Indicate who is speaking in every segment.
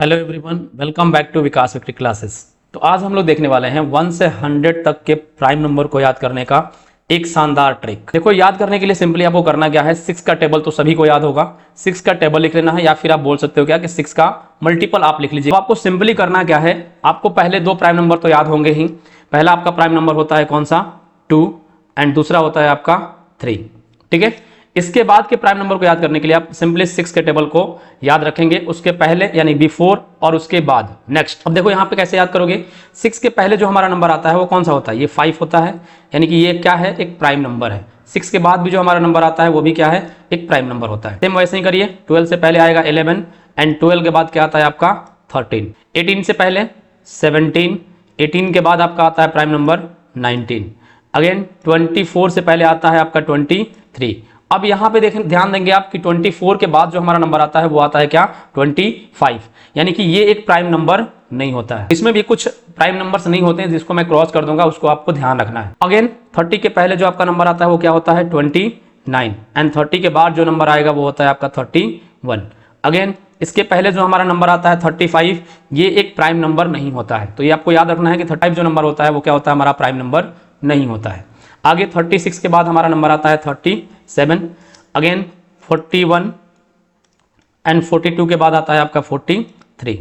Speaker 1: Hello everyone, welcome back to Vikas victory classes. तो आज हम लोग देखने वाले हैं 1 से 100 तक के प्राइम नंबर को याद करने का एक शानदार ट्रिक। देखो, याद करने के लिए सिंपली आपको करना क्या है, 6 का टेबल तो सभी को याद होगा। 6 का टेबल लिख लेना है, या फिर आप बोल सकते हो क्या कि 6 का मल्टीपल आप लिख लीजिए। तो आपको सिंपली करना क्या है, आपको पहले दो प्राइम नंबर तो याद होंगे ही। पहला आपका प्राइम नंबर होता है कौन सा, 2, एंड दूसरा होता है आपका 3। ठीक है, इसके बाद के प्राइम नंबर को याद करने के लिए आप सिंपली 6 के टेबल को याद रखेंगे, उसके पहले यानी बिफोर और उसके बाद नेक्स्ट। अब देखो यहाँ पे कैसे याद करोगे, 6 के पहले जो हमारा नंबर आता है वो कौन सा होता है, ये 5 होता है, यानी कि ये क्या है, एक प्राइम नंबर है। 6 के बाद भी जो हमारा नंबर आता है वो भी क्या है, एक प्राइम नंबर होता है। सेम वैसे ही करिए, 12 से पहले आएगा 11, एंड 12 के बाद क्या आता है आपका 13। 18 से पहले 17, 18 के बाद आपका आता है प्राइम नंबर 19। अगेन 24 से पहले आता है आपका 23। अब यहाँ पे देखें, ध्यान देंगे आप कि 24 के बाद जो हमारा नंबर आता है वो आता है क्या, 25, यानी कि ये एक प्राइम नंबर नहीं होता है। इसमें भी कुछ प्राइम नंबर्स नहीं होते हैं, जिसको मैं क्रॉस कर दूंगा, उसको आपको ध्यान रखना है। अगेन 30 के पहले जो आपका नंबर आता है वो क्या होता है, 29, एंड 30 के बाद जो नंबर आएगा वो होता है आपका 31। अगेन इसके पहले जो हमारा नंबर आता है 35, ये एक प्राइम नंबर नहीं होता है। तो ये आपको याद रखना है कि 35 जो नंबर होता है वो क्या होता है, हमारा प्राइम नंबर नहीं होता है। आगे 36 के बाद हमारा नंबर आता है 37, अगेन 41, एंड 42 के बाद आता है आपका 43।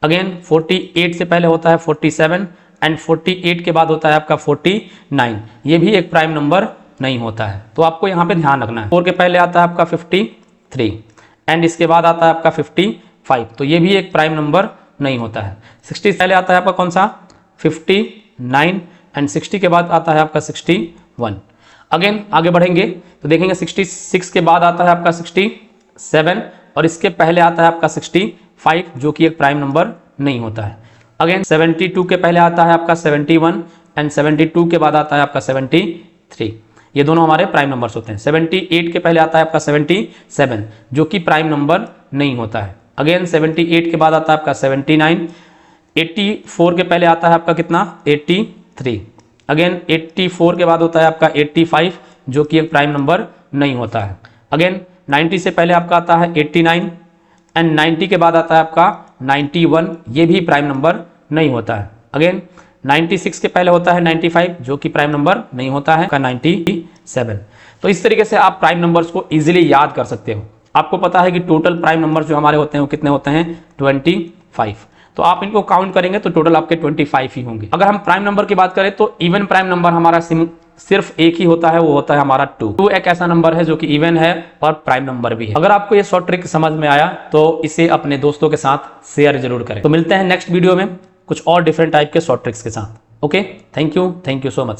Speaker 1: अगेन 48 से पहले होता है 47, एंड 48 के बाद होता है आपका 49। ये भी एक प्राइम नंबर नहीं होता है, तो आपको यहाँ पे ध्यान रखना है। 4 के पहले आता है आपका 53, एंड इसके बाद आता है आपका 55, तो ये भी एक प्राइम नंबर नहीं होता है। 60 से पहले आता है आपका कौन सा, 59, एंड 60 के बाद आता है आपका 61। अगेन आगे बढ़ेंगे तो देखेंगे 66 के बाद आता है आपका 67, और इसके पहले आता है आपका 65, जो कि एक प्राइम नंबर नहीं होता है। अगेन 72 के पहले आता है आपका 71, एंड 72 के बाद आता है आपका 73। ये दोनों हमारे प्राइम नंबर्स होते हैं। 78 के पहले आता है आपका 77, जो कि प्राइम नंबर नहीं होता है। अगेन 78 के बाद आता है आपका 79। 84 के पहले आता है आपका कितना, 83। अगेन 84 के बाद होता है आपका 85, जो कि एक प्राइम नंबर नहीं होता है। अगेन 90 से पहले आपका आता है 89, एंड 90 के बाद आता है आपका 91, ये भी प्राइम नंबर नहीं होता है। अगेन 96 के पहले होता है 95, जो कि प्राइम नंबर नहीं होता है, का 97। तो इस तरीके से आप प्राइम नंबर्स को इजीली याद कर सकते हो। आपको पता है कि टोटल प्राइम नंबर्स जो हमारे होते हैं वो कितने होते हैं, 25। तो आप इनको काउंट करेंगे तो टोटल आपके 25 ही होंगे। अगर हम प्राइम नंबर की बात करें तो इवन प्राइम नंबर हमारा सिर्फ एक ही होता है, वो होता है हमारा 2 एक ऐसा नंबर है जो कि इवन है और प्राइम नंबर भी है। अगर आपको ये शॉर्ट ट्रिक समझ में आया तो इसे अपने दोस्तों के साथ शेयर जरूर करें। तो मिलते हैं नेक्स्ट वीडियो में कुछ और डिफरेंट टाइप के शॉर्ट ट्रिक्स के साथ। Okay, thank you so much.